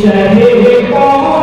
शहे कौन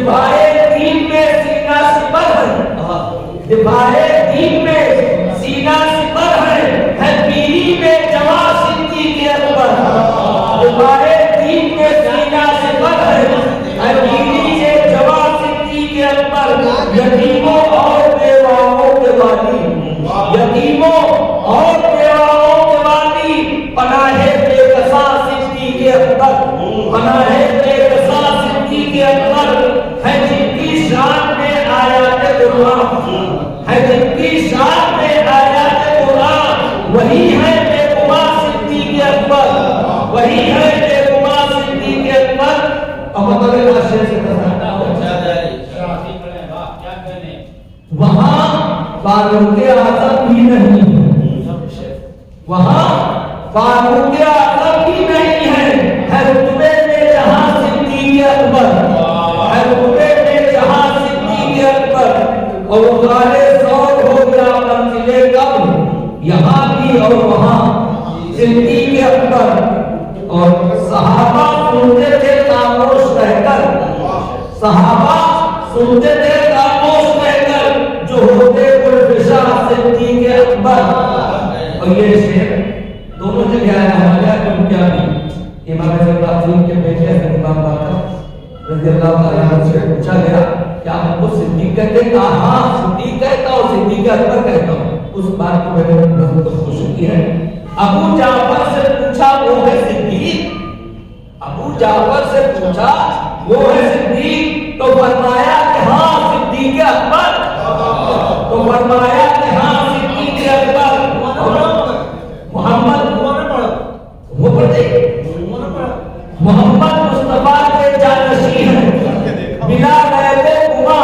भाई तीन में सीना सिपर है वही है बेगुमां सिद्दीक़ अकबर। अब बताइए आशय से वहां फारूक आज़म भी नहीं है, वहां फारूक आज़म भी नहीं है रुतबे में जहां सिद्दीक़ अकबर है, रुतबे में जहां सिद्दीक़ अकबर। और वो काले सौर हो गया मंजिले कब, यहाँ भी और वहां सिद्दीक़ अकबर। और सहाबा सुनते थे खामोश रहकर, सहाबा सुनते थे खामोश रहकर, जो होते गुलफिशा सिद्दीक़ अकबर। और ये शेर दोनों जगह आया हमारे क्या भी इमाम ज़मानी के बेटे इमाम बाकर रज़ी अल्लाह तआला अन्हु से पूछा गया क्या हमको सिद्दीक़ कहते हैं? कहा हाँ सिद्दीक़ कहता हूँ, सिद्दीक़ अकबर कहता हूँ। उस बात को मैंने बहुत खुशी की है। अबू जाफर से पूछा वो है सिद्दीक़, अबू जाफर से पूछा वो है सिद्दीक़, तो फरमाया कि हाँ सिद्दीक़ अकबर, तो फरमाया कि हाँ सिद्दीक़ अकबर। मोहम्मद वो पढ़ते मोहम्मद मुस्तफा के जानशी हैं बिना नैबे गुमा।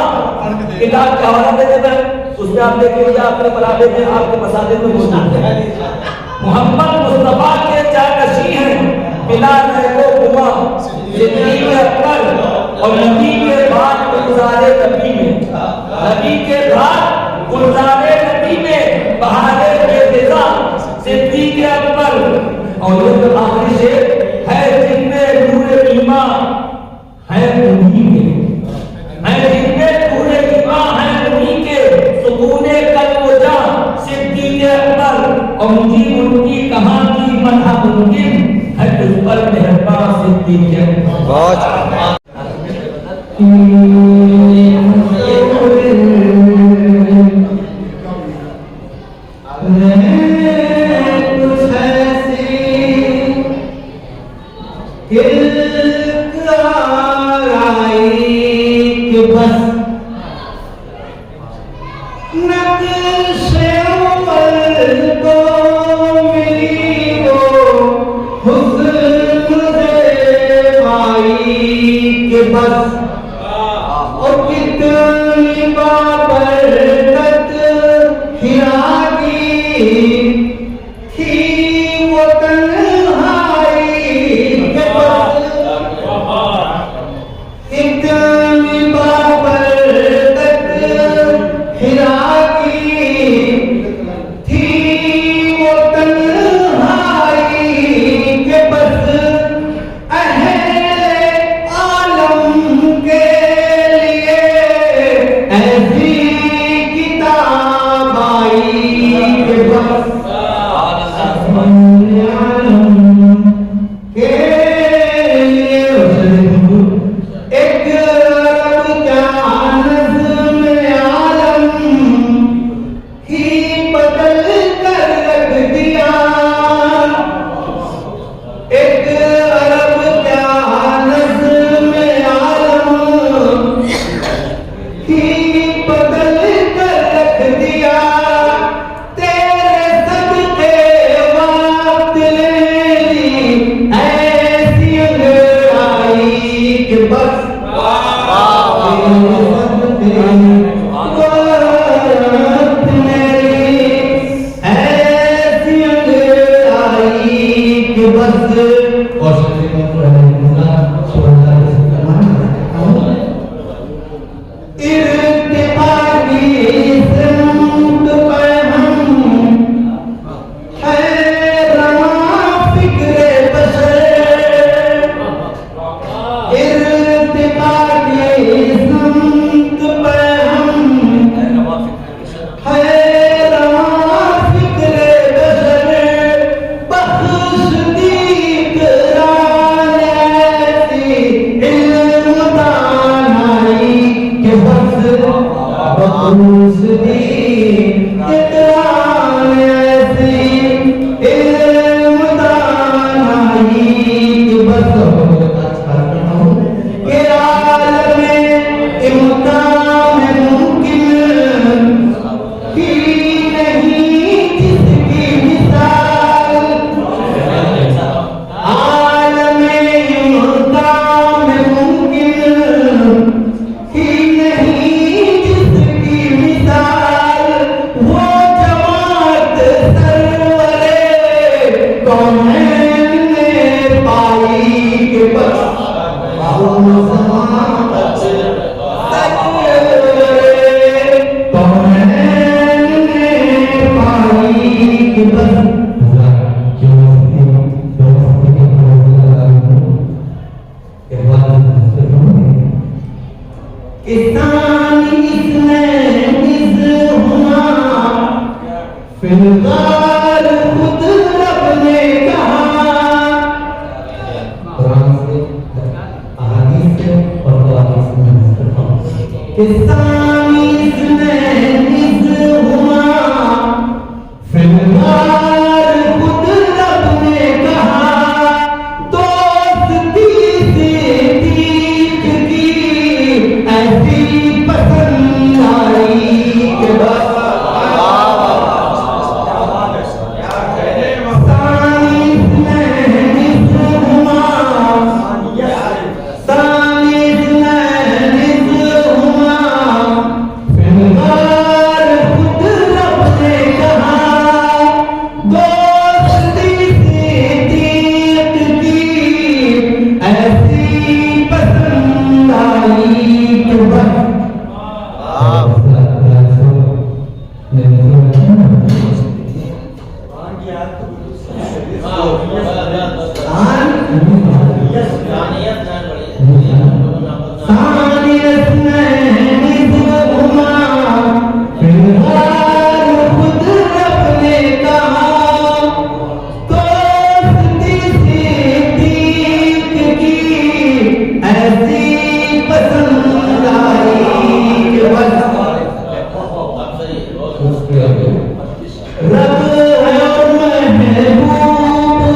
किताब का हवाला दे देता है, उसमें आप देखिए आपने बराबर में आपके मसाले में मौजूद है। मोहम्मद मुस्तफा के जानशी हैं बिना नैबे गुमा सिद्दीक़ अकबर। और नबी के बाद गुलज़ारे नबी में, नबी के बाद गुलज़ारे नबी में बहारे बेफिज़ा सिद्दीक़ अकबर। और ये आखिरी शेर है जिनमें नूरे ईमान है उन्हीं के, है जिनमें नूरे ईमान है उन्हीं के, सुकूने कल्ब व जान सिद्दीक़ अकबर। और उनकी कहां की मदह मुमकिन है उस पर मेहरबान सिद्दीक़ अकबर। कौनैन ने पाई के बस फिलहाल खुद रब ने कहा, कुरान से अहादीस से और अहादीस में किसानीस में निज हुआ, फिलहाल खुद रब ने कहा, दोस्ती से तीक की ऐसी पसंद आई कि बस रब है महबूब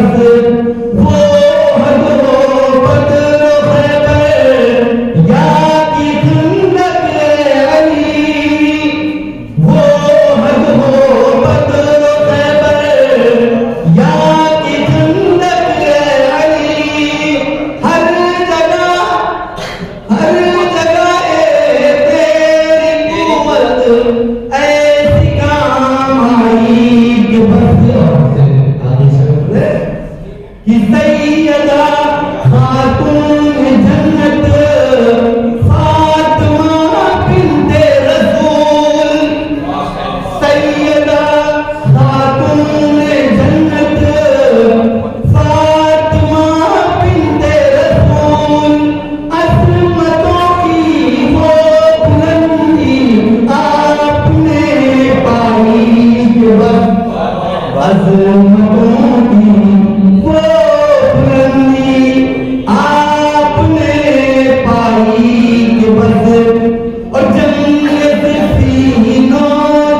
बस वो हद हो बदर खैबर या की खंदक अली, वो हद हो बदर खैबर या की खंदक अली, हर जगह तेरी कुव्वत ऐसी काम आई कि बस आगे चल कि सैयदा खातून जन्नत फातिमा बिन्ते रसूल, सैयदा खातून जन्नत फातिमा बिन्ते रसूल, अज़मतों की वो बुलंदी आपने पाई कि बस अज़मतों की वो बुलंदी आपने पाई कि बस, और जंग सीनो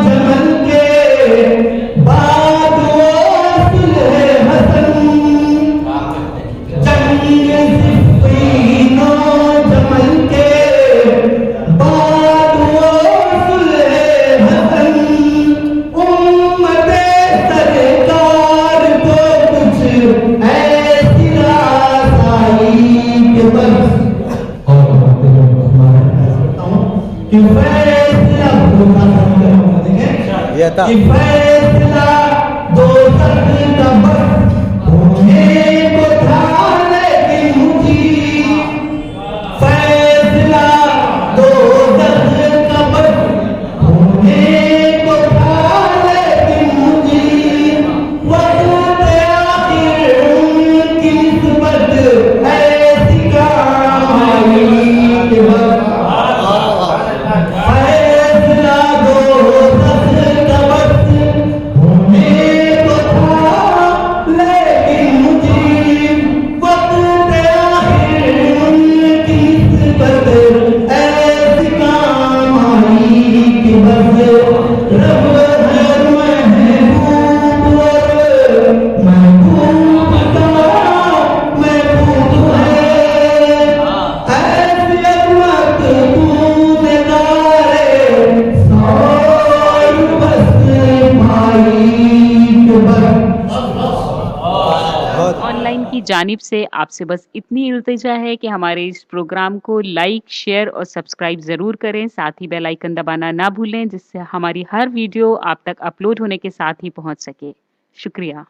जमल के बाद वो सुलह हसन, जंग सीनो जमल के बाद वो सुलह हसन, उम्मते सरकार को कुछ ऐसी रात आई कि बस, और कि फैसला ये था। कि फैसला दो सद का बस होने को था, लेकिन मुझे फैसला दो सद का बस होने को था, लेकिन मुझे वक्त आखिर उनकी निस्बत ऐसी काम आई कि बस फैसला दो सद का बस होने को था, लेकिन मुझे वक्त आखिर उनकी निस्बत ऐसी काम आई कि बस रब हर महबूब और महबूब का महबूब है, ऐसी अजमत तूने दारे सौर बस पाई कि बस। ऑनलाइन की जानिब से आपसे बस इतनी इल्तिजा है कि हमारे इस प्रोग्राम को लाइक, शेयर और सब्सक्राइब ज़रूर करें। साथ ही बेल आइकन दबाना ना भूलें, जिससे हमारी हर वीडियो आप तक अपलोड होने के साथ ही पहुंच सके। शुक्रिया।